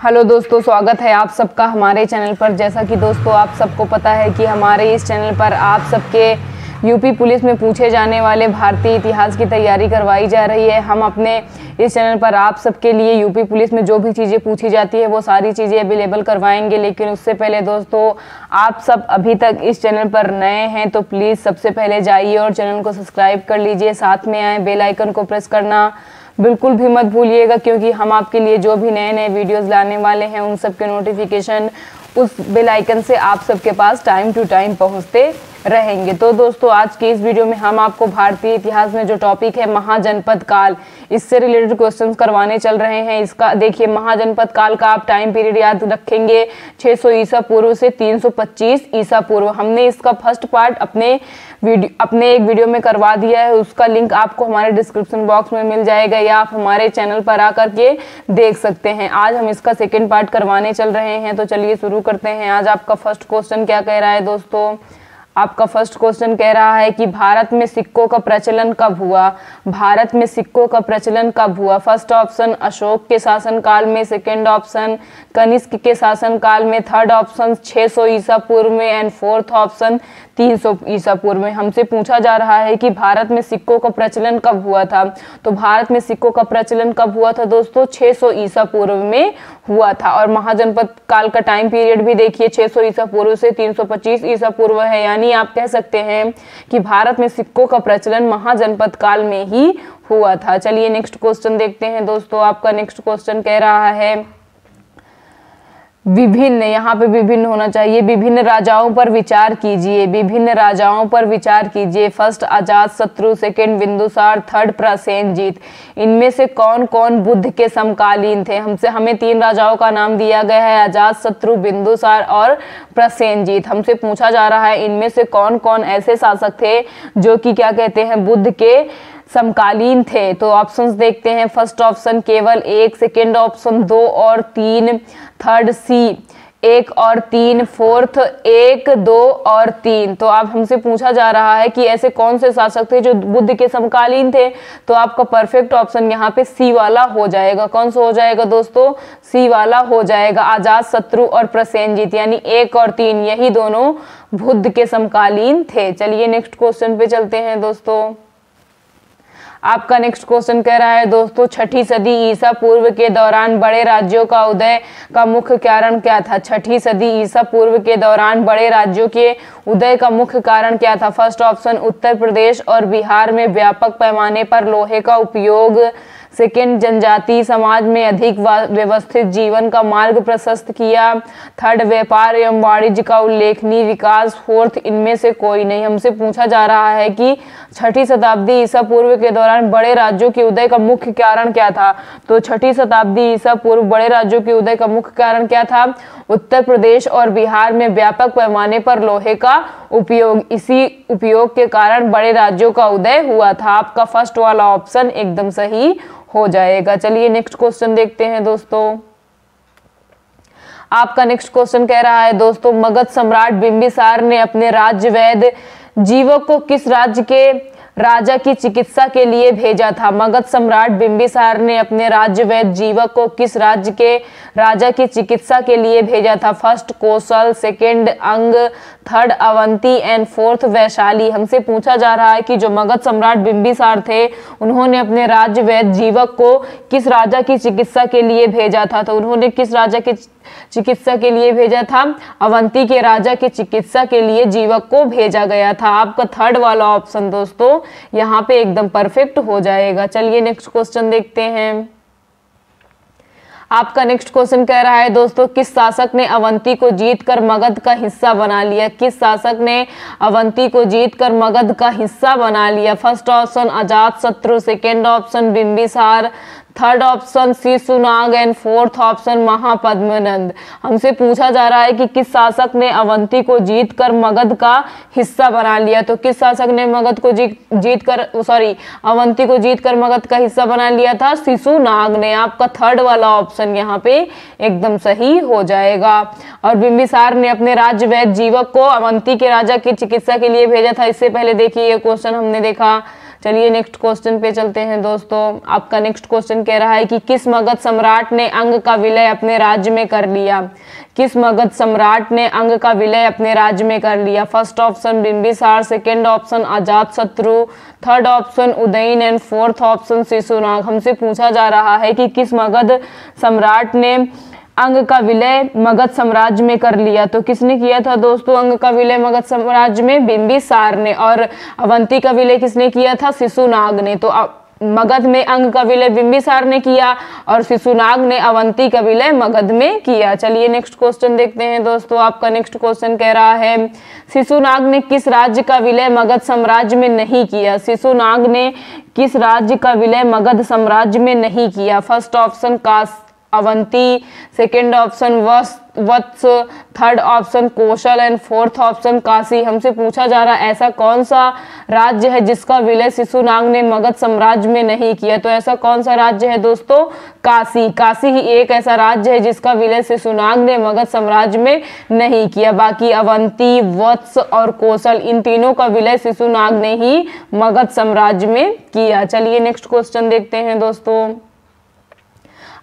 Hello दोस्तों, स्वागत है आप सबका हमारे चैनल पर। जैसा कि दोस्तों आप सबको पता है कि हमारे इस चैनल पर आप सबके यूपी पुलिस में पूछे जाने वाले भारतीय इतिहास की तैयारी करवाई जा रही है। हम अपने इस चैनल पर आप सबके लिए यूपी पुलिस में जो भी चीज़ें पूछी जाती है वो सारी चीज़ें अवेलेबल करवाएंगे। लेकिन उससे पहले दोस्तों, आप सब अभी तक इस चैनल पर नए हैं तो प्लीज़ सबसे पहले जाइए और चैनल को सब्सक्राइब कर लीजिए। साथ में आए बेल आइकन को प्रेस करना बिल्कुल भी मत भूलिएगा, क्योंकि हम आपके लिए जो भी नए नए वीडियोस लाने वाले हैं उन सब के नोटिफिकेशन उस बेल आइकन से आप सबके पास टाइम टू टाइम पहुंचते रहेंगे। तो दोस्तों, आज की इस वीडियो में हम आपको भारतीय इतिहास में जो टॉपिक है महाजनपद काल, इससे रिलेटेड क्वेश्चंस करवाने चल रहे हैं। इसका देखिए, महाजनपद काल का आप टाइम पीरियड याद रखेंगे 600 ईसा पूर्व से 325 ईसा पूर्व। हमने इसका फर्स्ट पार्ट अपने एक वीडियो में करवा दिया है, उसका लिंक आपको हमारे डिस्क्रिप्शन बॉक्स में मिल जाएगा या आप हमारे चैनल पर आकर के देख सकते हैं। आज हम इसका सेकेंड पार्ट करवाने चल रहे हैं, तो चलिए शुरू करते हैं। आज आपका फर्स्ट क्वेश्चन क्या कह रहा है दोस्तों? आपका फर्स्ट क्वेश्चन कह रहा है कि भारत में सिक्कों का प्रचलन कब हुआ? भारत में सिक्कों का प्रचलन कब हुआ? फर्स्ट ऑप्शन अशोक के शासनकाल में, सेकंड ऑप्शन कनिष्क के शासनकाल में, थर्ड ऑप्शन 600 ईसा पूर्व में एंड फोर्थ ऑप्शन 300 ईसा पूर्व में। हमसे पूछा जा रहा है कि भारत में सिक्कों का प्रचलन कब हुआ था। तो भारत में सिक्कों का प्रचलन कब हुआ था दोस्तों? 600 ईसा पूर्व में हुआ था। और महाजनपद काल का टाइम पीरियड भी देखिए 600 ईसा पूर्व से 325 ईसा पूर्व है। यानी आप कह सकते हैं कि भारत में सिक्कों का प्रचलन महाजनपद काल में ही हुआ था। चलिए नेक्स्ट क्वेश्चन देखते हैं दोस्तों। आपका नेक्स्ट क्वेश्चन कह रहा है विभिन्न, यहाँ पे विभिन्न होना चाहिए, विभिन्न राजाओं पर विचार कीजिए। विभिन्न राजाओं पर विचार कीजिए। First Ajatashatru, second Bindusara, third Prasenjit. इनमें से कौन कौन बुद्ध के समकालीन थे? हमें 3 राजाओं का नाम दिया गया है, अजातशत्रु, बिंदुसार और प्रसेनजीत। हमसे पूछा जा रहा है इनमें से कौन कौन ऐसे शासक थे जो कि क्या कहते हैं, बुद्ध के समकालीन थे। तो ऑप्शंस देखते हैं। फर्स्ट ऑप्शन केवल 1, सेकेंड ऑप्शन 2 और 3, थर्ड सी 1 और 3, फोर्थ 1, 2 और 3। तो अब हमसे पूछा जा रहा है कि ऐसे कौन से शासक थे जो बुद्ध के समकालीन थे। तो आपका परफेक्ट ऑप्शन यहाँ पे सी वाला हो जाएगा। कौन सा हो जाएगा दोस्तों? सी वाला हो जाएगा। अजातशत्रु और प्रसेनजीत यानी 1 और 3 यही दोनों बुद्ध के समकालीन थे। चलिए नेक्स्ट क्वेश्चन पे चलते हैं दोस्तों। आपका नेक्स्ट क्वेश्चन कह रहा है दोस्तों, 6ठी सदी ईसा पूर्व के दौरान बड़े राज्यों का उदय का मुख्य कारण क्या था? 6ठी सदी ईसा पूर्व के दौरान बड़े राज्यों के उदय का मुख्य कारण क्या था? फर्स्ट ऑप्शन उत्तर प्रदेश और बिहार में व्यापक पैमाने पर लोहे का उपयोग, सेकेंड जनजातीय समाज में अधिक व्यवस्थित जीवन का मार्ग प्रशस्त किया, थर्ड व्यापार एवं वाणिज्य का उल्लेखनीय विकास, फोर्थ इनमें से कोई नहीं। हमसे पूछा जा रहा है कि 6ठी शताब्दी ईसा पूर्व के दौरान बड़े राज्यों के उदय का मुख्य कारण क्या था? तो 6ठी शताब्दी ईसा पूर्व बड़े राज्यों के उदय का मुख्य कारण क्या था? उत्तर प्रदेश और बिहार में व्यापक पैमाने पर लोहे का उपयोग, इसी उपयोग के कारण बड़े राज्यों का उदय हुआ था। आपका फर्स्ट वाला ऑप्शन एकदम सही हो जाएगा। चलिए नेक्स्ट क्वेश्चन देखते हैं दोस्तों। आपका नेक्स्ट क्वेश्चन कह रहा है दोस्तों, मगध सम्राट बिंबिसार ने अपने राज्य वैद्य जीवक को किस राज्य के राजा की चिकित्सा के लिए भेजा था? मगध सम्राट बिंबिसार ने अपने राज्य वैद्य जीवक को किस राज्य के राजा की चिकित्सा के लिए भेजा था? फर्स्ट कौशल, सेकंड अंग, third Avanti and fourth Vaishali. हमसे पूछा जा रहा है कि जो मगध सम्राट बिंबिसार थे उन्होंने अपने राज्य वैद्य जीवक को किस राजा की चिकित्सा के लिए भेजा था? तो उन्होंने किस राजा की चिकित्सा के लिए भेजा था? अवंती के राजा की चिकित्सा के लिए जीवक को भेजा गया था। आपका थर्ड वाला ऑप्शन दोस्तों यहाँ पे एकदम परफेक्ट हो जाएगा। चलिए नेक्स्ट क्वेश्चन देखते हैं। आपका नेक्स्ट क्वेश्चन कह रहा है दोस्तों, किस शासक ने अवंती को जीतकर मगध का हिस्सा बना लिया? किस शासक ने अवंती को जीतकर मगध का हिस्सा बना लिया? First option Ajatashatru, second option Bimbisara, third option Shishunaga and fourth option Mahapadmananda. हमसे पूछा जा रहा है कि किस शासक ने अवंती को जीतकर मगध का हिस्सा बना लिया। तो किस शासक ने मगध को अवंती को जीतकर मगध का हिस्सा बना लिया था? शिशुनाग ने। आपका थर्ड वाला ऑप्शन यहाँ पे एकदम सही हो जाएगा। और बिंबिसार ने अपने राज्य वैद्य जीवक को अवंती के राजा की चिकित्सा के लिए भेजा था। इससे पहले देखिए ये क्वेश्चन हमने देखा चलिए नेक्स्ट क्वेश्चन पे चलते हैं दोस्तों। आपका नेक्स्ट क्वेश्चन कह रहा है कि किस मगध सम्राट ने अंग का विलय अपने राज्य में कर लिया? किस मगध सम्राट ने अंग का विलय अपने राज्य में कर लिया? First option Bimbisara, second option Ajatashatru, third option Udayan and fourth option Shishunaga. हमसे पूछा जा रहा है कि किस मगध सम्राट ने अंग का विलय मगध साम्राज्य में कर लिया। तो किसने किया था दोस्तों अंग का विलय मगध साम्राज्य में? बिंबिसार ने। और अवंती का विलय किसने किया था? शिशुनाग ने। तो मगध में अंग का विलय बिंबिसार ने किया और शिशुनाग ने अवंती का विलय मगध में किया। चलिए नेक्स्ट क्वेश्चन देखते हैं दोस्तों। आपका नेक्स्ट क्वेश्चन कह रहा है शिशुनाग ने किस राज्य का विलय मगध साम्राज्य में नहीं किया? शिशुनाग ने किस राज्य का विलय मगध साम्राज्य में नहीं किया? First option Avanti, second option Vatsa, third option Kaushal and fourth option Kashi. हमसे पूछा जा रहा है ऐसा कौन सा राज्य है जिसका विलय शिशुनाग ने मगध साम्राज्य में नहीं किया? तो ऐसा कौन सा राज्य है दोस्तों? काशी। काशी ही एक ऐसा राज्य है जिसका विलय शिशुनाग ने मगध साम्राज्य में नहीं किया। बाकी अवंती, वत्स और कौशल इन तीनों का विलय शिशुनाग ने ही मगध साम्राज्य में किया। चलिए नेक्स्ट क्वेश्चन देखते हैं दोस्तों।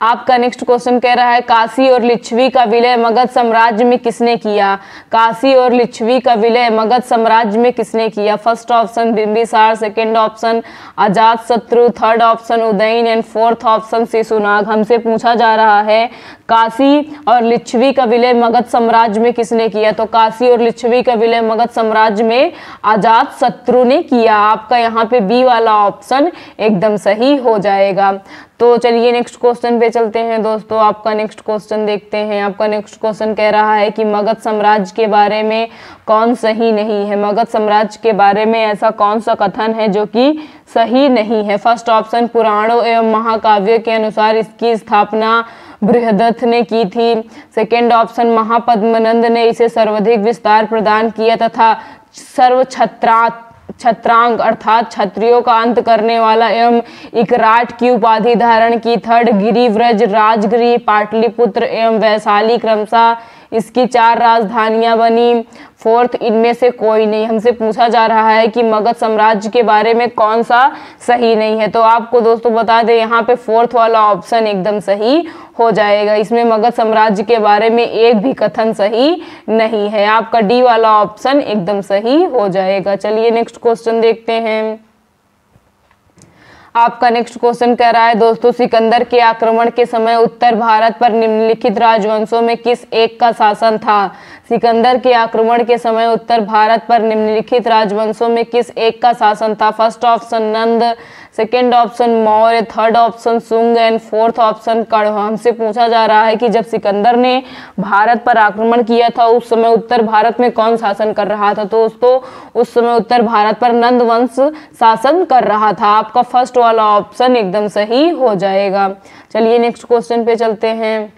आपका नेक्स्ट क्वेश्चन कह रहा है काशी और लिच्छवी का विलय मगध साम्राज्य में किसने किया? काशी और लिच्छवी का विलय मगध साम्राज्य में किसने किया? First option Bimbisara, second option Ajatashatru, third option Udayan and fourth option Shishunaga. हमसे पूछा जा रहा है काशी और लिच्छवी का विलय मगध साम्राज्य में किसने किया? तो काशी और लिच्छवी का विलय मगध साम्राज्य में अजातशत्रु ने किया। आपका यहाँ पे बी वाला ऑप्शन एकदम सही हो जाएगा। तो चलिए नेक्स्ट क्वेश्चन पे चलते हैं दोस्तों। आपका नेक्स्ट क्वेश्चन देखते हैं। आपका नेक्स्ट क्वेश्चन कह रहा है कि मगध साम्राज्य के बारे में कौन सही नहीं है? मगध साम्राज्य के बारे में ऐसा कौन सा कथन है जो कि सही नहीं है? फर्स्ट ऑप्शन पुराणों एवं महाकाव्य के अनुसार इसकी स्थापना बृहदत्थ ने की थी। सेकेंड ऑप्शन महापद्मनंद ने इसे सर्वाधिक विस्तार प्रदान किया तथा छत्रांग अर्थात क्षत्रियों का अंत करने वाला एवं इकराट की उपाधि धारण की। थर्ड गिरिव्रज, राजगिरी, पाटलिपुत्र एवं वैशाली क्रमशः इसकी 4 राजधानियां बनी। फोर्थ इनमें से कोई नहीं। हमसे पूछा जा रहा है कि मगध साम्राज्य के बारे में कौन सा सही नहीं है? तो आपको दोस्तों बता दें यहाँ पे फोर्थ वाला ऑप्शन एकदम सही हो जाएगा। इसमें मगध साम्राज्य के बारे में एक भी कथन सही नहीं है। आपका डी वाला ऑप्शन एकदम सही हो जाएगा। चलिए नेक्स्ट क्वेश्चन देखते हैं। आपका नेक्स्ट क्वेश्चन कह रहा है दोस्तों सिकंदर के आक्रमण के समय उत्तर भारत पर निम्नलिखित राजवंशों में किस एक का शासन था? सिकंदर के आक्रमण के समय उत्तर भारत पर निम्नलिखित राजवंशों में किस एक का शासन था? First option Nand, second option Maurya, third option Shunga and fourth option Kanva. हमसे पूछा जा रहा है कि जब सिकंदर ने भारत पर आक्रमण किया था उस समय उत्तर भारत में कौन शासन कर रहा था? तो दोस्तों उस समय उत्तर भारत पर नंद वंश शासन कर रहा था। आपका फर्स्ट वाला ऑप्शन एकदम सही हो जाएगा। चलिए नेक्स्ट क्वेश्चन पे चलते हैं।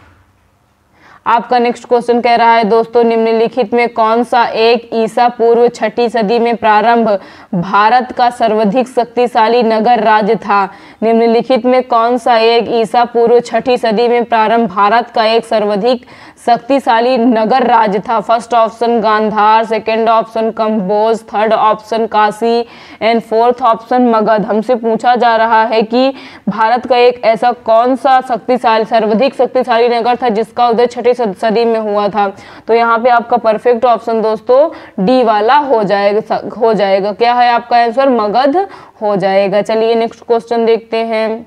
आपका नेक्स्ट क्वेश्चन कह रहा है दोस्तों निम्नलिखित में कौन सा एक ईसा पूर्व 6ठी सदी में प्रारंभ भारत का सर्वाधिक शक्तिशाली नगर राज्य था? निम्नलिखित में कौन सा एक ईसा पूर्व 6ठी सदी में प्रारंभ भारत का एक सर्वाधिक शक्तिशाली नगर राज्य था? First option Gandhara, second option Kamboja, third option Kashi and fourth option Magadha. हमसे पूछा जा रहा है कि भारत का एक ऐसा कौन सा शक्तिशाली सर्वाधिक शक्तिशाली नगर था जिसका उदय 6ठी सदी में हुआ था? तो यहाँ पे आपका परफेक्ट ऑप्शन दोस्तों डी वाला हो जाएगा। क्या है आपका आंसर? मगध हो जाएगा। चलिए नेक्स्ट क्वेश्चन देखते हैं।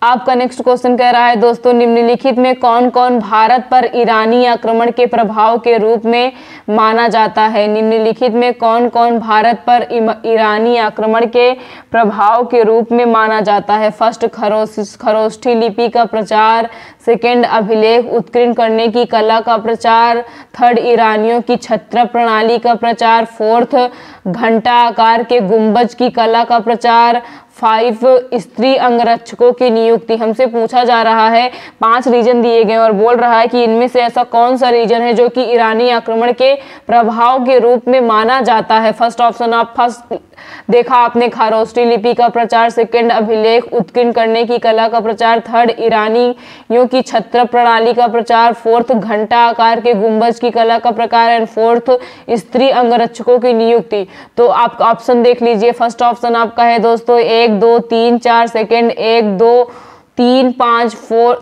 आपका नेक्स्ट क्वेश्चन कह रहा है दोस्तों निम्नलिखित में कौन कौन भारत पर ईरानी आक्रमण के प्रभाव के रूप में माना जाता है? निम्नलिखित में कौन कौन भारत पर ईरानी आक्रमण के प्रभाव के रूप में माना जाता है? फर्स्ट खरोष्ठी लिपि का प्रचार, सेकेंड अभिलेख उत्कीर्ण करने की कला का प्रचार, थर्ड ईरानियों की छत्र प्रणाली का प्रचार, फोर्थ घंटा आकार के गुंबज की कला का प्रचार, 5 स्त्री अंगरक्षकों की नियुक्ति। हमसे पूछा जा रहा है, 5 रीजन दिए गए और बोल रहा है कि इनमें से ऐसा कौन सा रीजन है जो कि ईरानी आक्रमण के प्रभाव के रूप में माना जाता है। फर्स्ट ऑप्शन आप फर्स्ट देखा आपने खारोष्ठी लिपि का प्रचार, सेकंड अभिलेख उत्कीर्ण करने की कला का प्रचार, थर्ड ईरानियों की छत्र प्रणाली का प्रचार, फोर्थ घंटा आकार के गुंबज की कला का प्रकार एंड फोर्थ स्त्री अंगरक्षकों की नियुक्ति। तो आप ऑप्शन देख लीजिए। फर्स्ट ऑप्शन आपका है दोस्तों 1 2 3 4, सेकंड 1 2 3 5,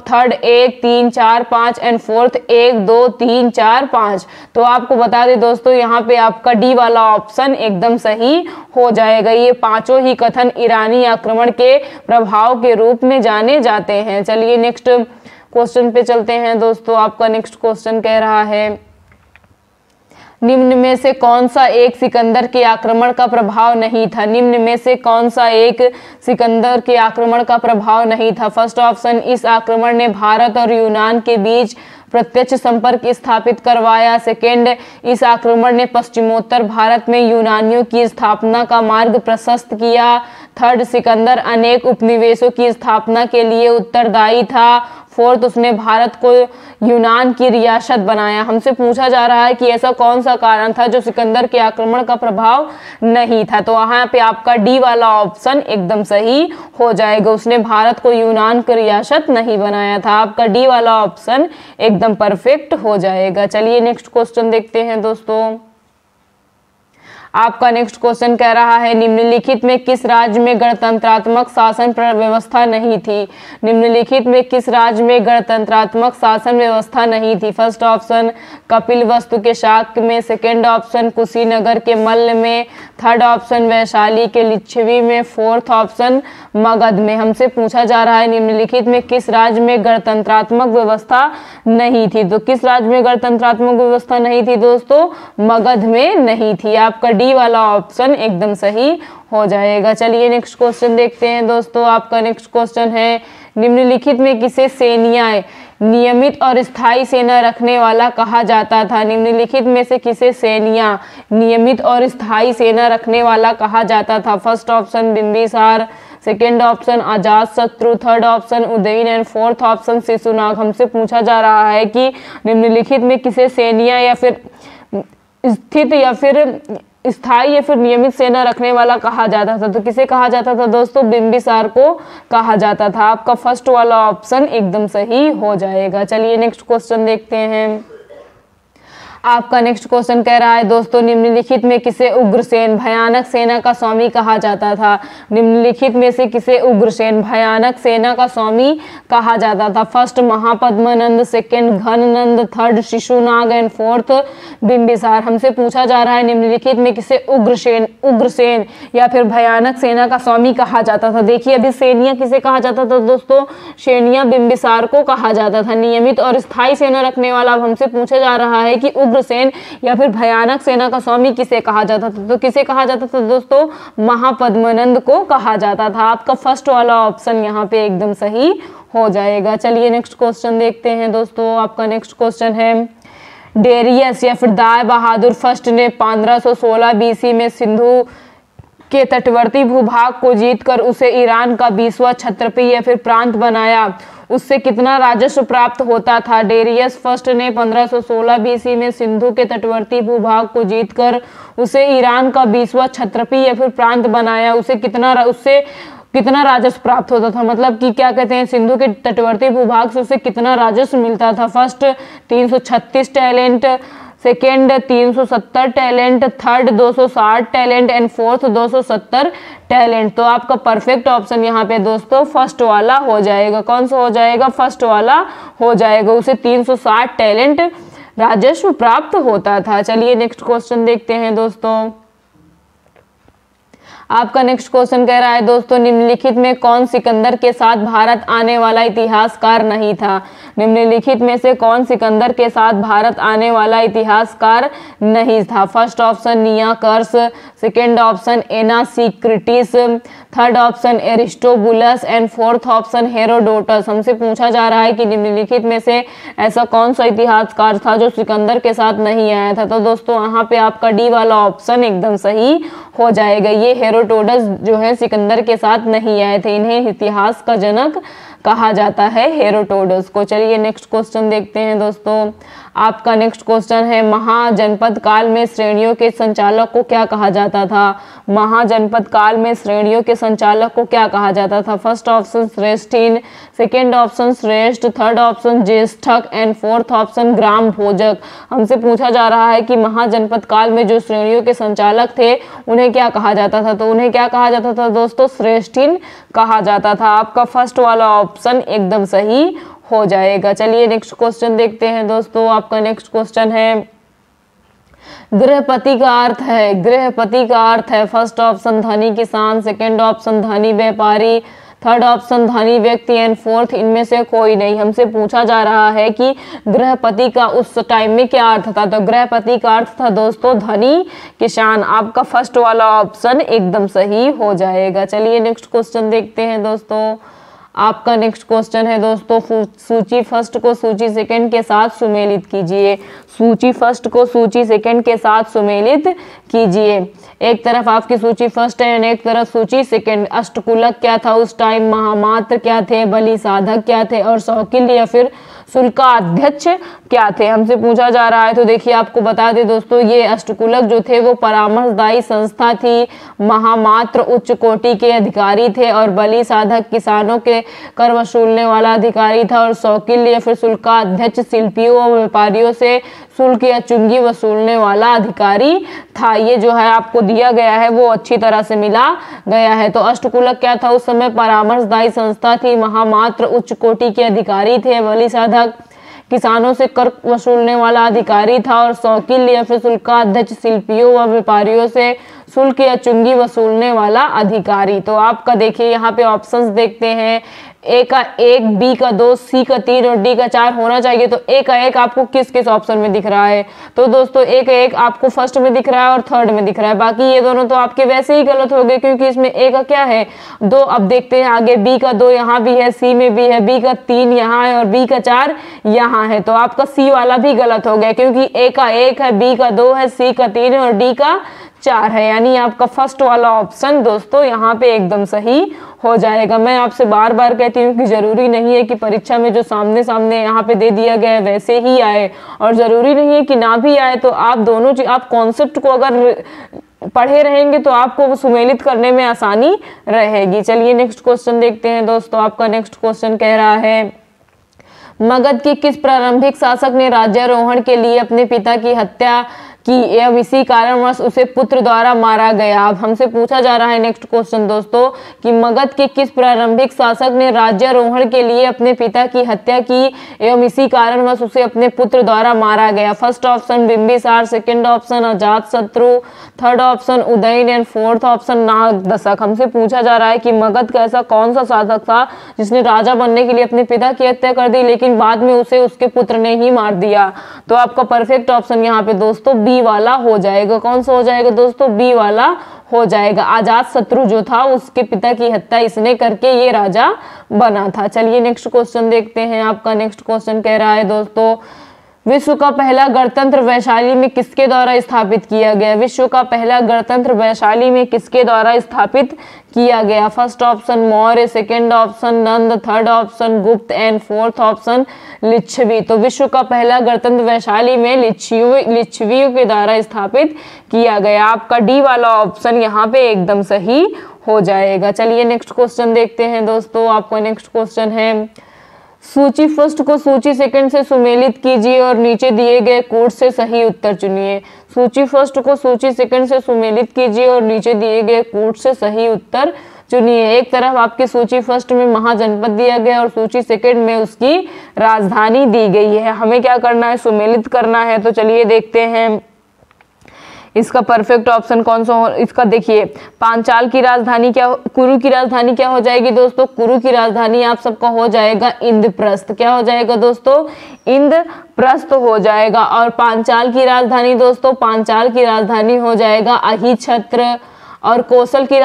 थर्ड 1 3 4 5 एंड फोर्थ 1 2 3 4 5। तो आपको बता दें दोस्तों, यहाँ पे आपका डी वाला ऑप्शन एकदम सही हो जाएगा। ये पांचों ही कथन ईरानी आक्रमण के प्रभाव के रूप में जाने जाते हैं। चलिए नेक्स्ट क्वेश्चन पे चलते हैं दोस्तों। आपका नेक्स्ट क्वेश्चन कह रहा है, निम्न में से कौन सा एक सिकंदर के आक्रमण का प्रभाव नहीं था। निम्न में से कौन सा एक सिकंदर के आक्रमण का प्रभाव नहीं था। फर्स्ट ऑप्शन, इस आक्रमण ने भारत और यूनान के बीच प्रत्यक्ष संपर्क स्थापित करवाया। सेकेंड, इस आक्रमण ने पश्चिमोत्तर भारत में यूनानियों की स्थापना का मार्ग प्रशस्त किया। थर्ड, सिकंदर अनेक उपनिवेशों की स्थापना के लिए उत्तरदायी था। फोर्थ, उसने भारत को यूनान की रियासत बनाया। हमसे पूछा जा रहा है कि ऐसा कौन सा कारण था जो सिकंदर के आक्रमण का प्रभाव नहीं था। तो वहां पे आपका डी वाला ऑप्शन एकदम सही हो जाएगा। उसने भारत को यूनान की रियासत नहीं बनाया था। आपका डी वाला ऑप्शन एकदम परफेक्ट हो जाएगा। चलिए नेक्स्ट क्वेश्चन देखते हैं दोस्तों। आपका नेक्स्ट क्वेश्चन कह रहा है, निम्नलिखित में किस राज्य में गणतंत्रात्मक शासन व्यवस्था नहीं थी। निम्नलिखित में किस राज्य में गणतंत्रात्मक शासन व्यवस्था नहीं थी। फर्स्ट ऑप्शन, कपिलवस्तु के शाक्य में, सेकंड ऑप्शन कुशीनगर के मल्ल में, थर्ड ऑप्शन वैशाली के लिच्छवी में, फोर्थ ऑप्शन मगध में। हमसे पूछा जा रहा है निम्नलिखित में किस राज्य में गणतंत्रात्मक व्यवस्था नहीं थी। तो किस राज्य में गणतंत्रात्मक व्यवस्था नहीं थी दोस्तों, मगध में नहीं थी। आपका डी वाला ऑप्शन एकदम सही हो जाएगा। चलिए नेक्स्ट क्वेश्चन देखते हैं दोस्तों। आपका नेक्स्ट क्वेश्चन है, निम्नलिखित में किसे सेनियाएं नियमित और स्थायी सेना रखने वाला कहा जाता था। निम्नलिखित में से किसे सेनिया नियमित और स्थायी सेना रखने वाला कहा जाता था। First option Bimbisara, second option Ajatashatru, third option Udayan and fourth option Shishunaga. हमसे पूछा जा रहा है कि निम्नलिखित में किसे सेनिया या फिर स्थित या फिर स्थायी या फिर नियमित सेना रखने वाला कहा जाता था। तो किसे कहा जाता था दोस्तों, बिंबिसार को कहा जाता था। आपका फर्स्ट वाला ऑप्शन एकदम सही हो जाएगा। चलिए नेक्स्ट क्वेश्चन देखते हैं। आपका नेक्स्ट क्वेश्चन कह रहा है दोस्तों, निम्नलिखित में किसे उग्रसेन भयानक सेना का स्वामी कहा जाता था। निम्नलिखित में से किसे उग्रसेन भयानक सेना का स्वामी कहा जाता था। First Mahapadmananda, second Ghanananda, third Shishunaga and fourth Bimbisara. हमसे पूछा जा रहा है निम्नलिखित में किसे उग्रसेन या फिर भयानक सेना का स्वामी कहा जाता था। देखिए अभी सेनिया किसे कहा जाता था दोस्तों, सेनिया बिंबिसार को कहा जाता था। नियमित और स्थायी सेना रखने वाला अब हमसे पूछा जा रहा है कि उग्रसेन या फिर भयानक सेना का स्वामी किसे कहा जाता था। तो किसे कहा जाता था दोस्तों, महापद्मनंद को कहा जाता था। आपका फर्स्ट वाला ऑप्शन यहाँ पे एकदम सही हो जाएगा। चलिए नेक्स्ट क्वेश्चन देखते हैं दोस्तों। आपका नेक्स्ट क्वेश्चन है, डेरियस या फिर दाय बहादुर फर्स्ट ने 1516 बीसी में सिंधु के तटवर्ती भूभाग को जीतकर उसे ईरान का 20वां क्षत्रपी या फिर प्रांत बनाया। उससे कितना राजस्व प्राप्त होता था। डेरियस फर्स्ट ने 1516 बीसी में सिंधु के तटवर्ती भूभाग को जीतकर उसे ईरान का 20वां क्षत्रपी या फिर प्रांत बनाया। उससे कितना राजस्व प्राप्त होता था, मतलब कि क्या कहते हैं, सिंधु के तटवर्ती भूभाग से उसे कितना राजस्व मिलता था। First 336 talent, second 370 talent, third 260 talent and fourth 270 talent. तो आपका परफेक्ट ऑप्शन यहाँ पे दोस्तों फर्स्ट वाला हो जाएगा। कौन सा हो जाएगा, फर्स्ट वाला हो जाएगा। उसे 360 टैलेंट राजस्व प्राप्त होता था। चलिए नेक्स्ट क्वेश्चन देखते हैं दोस्तों। आपका नेक्स्ट क्वेश्चन कह रहा है दोस्तों, निम्नलिखित में कौन सिकंदर के साथ भारत आने वाला इतिहासकार नहीं था। निम्नलिखित में से कौन सिकंदर के साथ भारत आने वाला इतिहासकार नहीं था। First option Nearchus, second option Onesicritus, third option Aristobulus and fourth option Herodotus. हमसे पूछा जा रहा है कि निम्नलिखित में से ऐसा कौन सा इतिहासकार था जो सिकंदर के साथ नहीं आया था। तो दोस्तों यहाँ पे आपका डी वाला ऑप्शन एकदम सही हो जाएगा। ये हेरोडोटस जो है सिकंदर के साथ नहीं आए थे, इन्हें इतिहास का जनक कहा जाता है हेरोडोटस को। चलिए नेक्स्ट क्वेश्चन देखते हैं दोस्तों। आपका नेक्स्ट क्वेश्चन है, महाजनपद काल में श्रेणियों के संचालक को क्या कहा जाता था? महाजनपद काल में श्रेणियों के संचालक को क्या कहा जाता था? फर्स्ट ऑप्शन श्रेष्ठीन, सेकेंड ऑप्शन श्रेष्ठ, थर्ड ऑप्शन ज्येष्ठक एंड फोर्थ ऑप्शन ग्राम भोजक। हमसे पूछा जा रहा है कि महाजनपद काल में जो श्रेणियों के संचालक थे उन्हें क्या कहा जाता था? तो उन्हें क्या कहा जाता था दोस्तों? श्रेष्ठीन कहा जाता था। आपका फर्स्ट वाला ऑप्शन एकदम सही हो जाएगा। चलिए नेक्स्ट क्वेश्चन देखते हैं दोस्तों। आपका नेक्स्ट क्वेश्चन है, गृहपति का अर्थ है, गृहपति का अर्थ है फर्स्ट ऑप्शन धनी किसान, सेकंड ऑप्शन धनी व्यापारी, थर्ड ऑप्शन धनी व्यक्ति एंड फोर्थ इनमें से कोई नहीं। हमसे पूछा जा रहा है कि गृहपति का उस टाइम में क्या अर्थ था? तो गृहपति का अर्थ था दोस्तों धनी किसान। आपका फर्स्ट वाला ऑप्शन एकदम सही हो जाएगा। चलिए नेक्स्ट क्वेश्चन देखते हैं दोस्तों। आपका नेक्स्ट क्वेश्चन है दोस्तों, सूची फर्स्ट को सूची सेकंड के साथ सुमेलित कीजिए। सूची फर्स्ट को सूची सेकंड के साथ सुमेलित कीजिए। एक तरफ आपकी सूची फर्स्ट है और एक तरफ सूची सेकंड। अष्टकुलक क्या था उस टाइम? महामात्र क्या थे? बलि साधक क्या थे? और शौकिल्य या फिर शुल्काध्यक्ष क्या थे? हमसे पूछा जा रहा है। तो देखिए आपको बता दें दोस्तों, ये अष्टकुलक जो थे वो परामर्शदायी संस्था थी, महामात्र उच्च कोटि के अधिकारी थे और बलि साधक किसानों के कर वसूलने वाला अधिकारी था और शौकिल्य या फिर शुल्काध्यक्ष शिल्पियों और व्यापारियों से शुल्क या चुंगी वसूलने वाला अधिकारी था। ये जो है आपको दिया गया है वो अच्छी तरह से मिला गया है। तो अष्टकुलक क्या था उस समय? परामर्शदायी संस्था थी, महामात्र उच्च कोटि के अधिकारी थे, बलि साधक किसानों से कर वसूलने वाला अधिकारी था और शौकिल्य या फिर शुल्काध्यक्ष शिल्पियों व व्यापारियों से शुल्क या चुंगी वसूलने वाला अधिकारी। तो आपका देखिए यहाँ पे ऑप्शंस देखते हैं, ए का 1, बी का 2, सी का 3 और डी का 4 होना चाहिए। तो ए का 1 आपको किस किस ऑप्शन में दिख रहा है? तो दोस्तों ए का 1 आपको फर्स्ट में दिख रहा है और थर्ड में दिख रहा है। बाकी ये दोनों तो आपके वैसे ही गलत हो गए क्योंकि इसमें ए का क्या है 2। अब देखते हैं आगे, बी का 2 यहाँ भी है, सी में भी है, बी का 3 यहाँ है और बी का 4 यहाँ है। तो आपका सी वाला भी गलत हो गया क्योंकि ए का 1 है, बी का 2 है, सी का 3 है और डी का 4 है। यानी आपका फर्स्ट वाला ऑप्शन दोस्तों यहाँ पे एकदम सही हो जाएगा। मैं आपसे बार बार कहती हूँ कि जरूरी नहीं है कि परीक्षा में जो सामने सामने यहाँ पे दे दिया गया है वैसे ही आए, और जरूरी नहीं है कि ना भी आए। तो आप दोनों चीज, आप कॉन्सेप्ट को अगर पढ़े रहेंगे तो आपको सुमेलित करने में आसानी रहेगी। चलिए नेक्स्ट क्वेश्चन देखते हैं दोस्तों। आपका नेक्स्ट क्वेश्चन कह रहा है, मगध के किस प्रारंभिक शासक ने राज्यारोहण के लिए अपने पिता की हत्या की एवं इसी कारणवश उसे पुत्र द्वारा मारा गया? अब हमसे पूछा जा रहा है नेक्स्ट क्वेश्चन दोस्तों कि मगध के किस प्रारंभिक शासक ने राज्यारोहण के लिए अपने पिता की हत्या की एवं इसी कारणवश उसे अपने पुत्र द्वारा मारा गया? First option Bimbisara, second option Ajatashatru, third option Udayan and fourth option Nagdashak. हमसे पूछा जा रहा है कि मगध का ऐसा कौन सा शासक था जिसने राजा बनने के लिए अपने पिता की हत्या कर दी लेकिन बाद में उसे उसके पुत्र ने ही मार दिया? तो आपका परफेक्ट ऑप्शन यहाँ पे दोस्तों बी वाला हो जाएगा। कौन सा हो जाएगा दोस्तों? बी वाला हो जाएगा। अजातशत्रु जो था उसके पिता की हत्या इसने करके ये राजा बना था। चलिए नेक्स्ट क्वेश्चन देखते हैं। आपका नेक्स्ट क्वेश्चन कह रहा है दोस्तों, विश्व का पहला गणतंत्र वैशाली में किसके द्वारा स्थापित किया गया? विश्व का पहला गणतंत्र वैशाली में किसके द्वारा स्थापित किया गया? First option Maurya, second option Nanda, third option Gupta and fourth option Licchavi. तो विश्व का पहला गणतंत्र वैशाली में लिच्छवियों के द्वारा स्थापित किया गया। आपका डी वाला ऑप्शन यहाँ पे एकदम सही हो जाएगा। चलिए नेक्स्ट क्वेश्चन देखते हैं दोस्तों। आपका नेक्स्ट क्वेश्चन है, सूची फर्स्ट को सूची सेकंड से सुमेलित कीजिए और नीचे दिए गए कोड से सही उत्तर चुनिए। सूची फर्स्ट को सूची सेकंड से सुमेलित कीजिए और नीचे दिए गए कोड से सही उत्तर चुनिए। एक तरफ आपकी सूची फर्स्ट में महाजनपद दिया गया और सूची सेकंड में उसकी राजधानी दी गई है। हमें क्या करना है? सुमेलित करना है। तो चलिए देखते हैं इसका परफेक्ट ऑप्शन कौन सा हो। इसका देखिए, पांचाल की राजधानी क्या, कुरु की राजधानी क्या हो जाएगी दोस्तों? कुरु की राजधानी आप सबका हो जाएगा इंद्रप्रस्थ। क्या हो जाएगा दोस्तों? इंद्रप्रस्थ हो जाएगा। और पांचाल की राजधानी दोस्तों, पांचाल की राजधानी हो जाएगा अहिछत्र। और कौशल की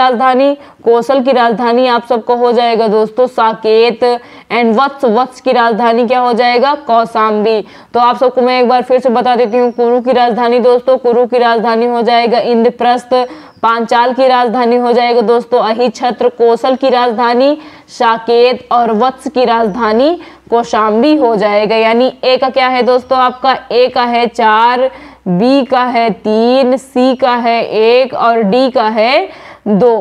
राजधानी आप सबको हो जाएगा दोस्तों साकेत। एंड वत्स की राजधानी क्या हो जाएगा, कौशाम्बी। तो आप सबको मैं एक बार फिर से बता देती हूँ, कुरु की राजधानी दोस्तों, कुरु की राजधानी हो जाएगा इंद्रप्रस्थ। पांचाल की राजधानी हो जाएगा दोस्तों अहिछत्र। कौशल की राजधानी साकेत और वत्स की राजधानी कौशाम्बी हो जाएगा। यानी ए का क्या है दोस्तों, आपका ए का है 4, बी का है 3, सी का है 1 और डी का है 2।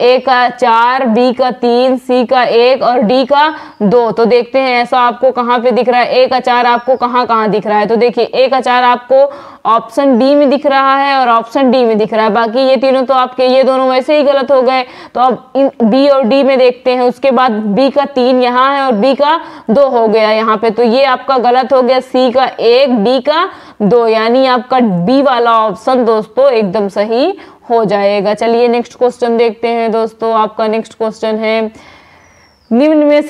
ए का 4, बी का 3, सी का 1 और डी का 2। तो देखते हैं ऐसा आपको कहाँ पे दिख रहा है, ए का 4 आपको कहाँ कहाँ दिख रहा है। तो देखिए ए का 4 आपको ऑप्शन डी में दिख रहा है और ऑप्शन डी में दिख रहा है। बाकी ये तीनों तो आपके ये दोनों वैसे ही गलत हो गए। तो अब इन बी और डी में देखते हैं। उसके बाद बी का 3 यहाँ है और बी का 2 हो गया यहाँ पे, तो ये आपका गलत हो गया। सी का 1, डी का 2, यानी आपका बी वाला ऑप्शन दोस्तों एकदम सही हो जाएगा। चलिए नेक्स्ट क्वेश्चन देखते हैं दोस्तों। आपका नेक्स्ट क्वेश्चन है, निम्न में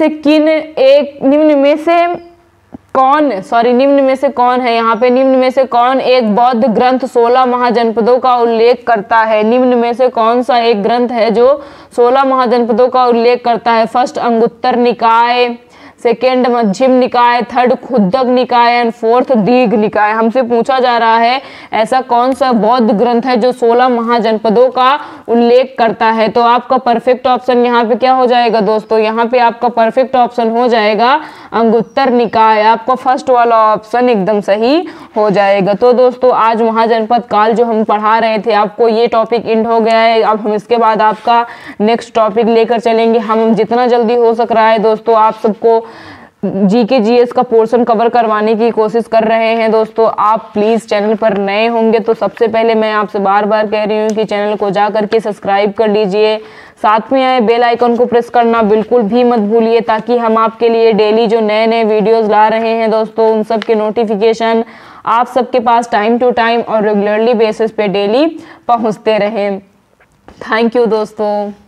से कौन है, यहाँ पे निम्न में से कौन एक बौद्ध ग्रंथ 16 महाजनपदों का उल्लेख करता है। निम्न में से कौन सा एक ग्रंथ है जो 16 महाजनपदों का उल्लेख करता है। फर्स्ट अंगुत्तर निकाय, सेकेंड मध्यम निकाय, थर्ड खुद्दक निकाय एंड फोर्थ दीर्घ निकाय। हमसे पूछा जा रहा है ऐसा कौन सा बौद्ध ग्रंथ है जो 16 महाजनपदों का उल्लेख करता है। तो आपका परफेक्ट ऑप्शन यहाँ पे क्या हो जाएगा दोस्तों, यहाँ पे आपका परफेक्ट ऑप्शन हो जाएगा अंगुत्तर निकाय। आपका फर्स्ट वाला ऑप्शन एकदम सही हो जाएगा। तो दोस्तों आज महाजनपद काल जो हम पढ़ा रहे थे आपको ये टॉपिक एंड हो गया है। अब हम इसके बाद आपका नेक्स्ट टॉपिक लेकर चलेंगे। हम जितना जल्दी हो सक रहा है दोस्तों आप सबको जीके जीएस का पोर्शन कवर करवाने की कोशिश कर रहे हैं। दोस्तों आप प्लीज चैनल पर नए होंगे तो सबसे पहले मैं आपसे बार बार कह रही हूँ कि चैनल को जा करके सब्सक्राइब कर लीजिए, साथ में आए बेल आइकन को प्रेस करना बिल्कुल भी मत भूलिए, ताकि हम आपके लिए डेली जो नए नए वीडियोस ला रहे हैं दोस्तों उन सब के नोटिफिकेशन आप सबके पास टाइम टू टाइम और रेगुलरली बेसिस पे डेली पहुंचते रहें। थैंक यू दोस्तों।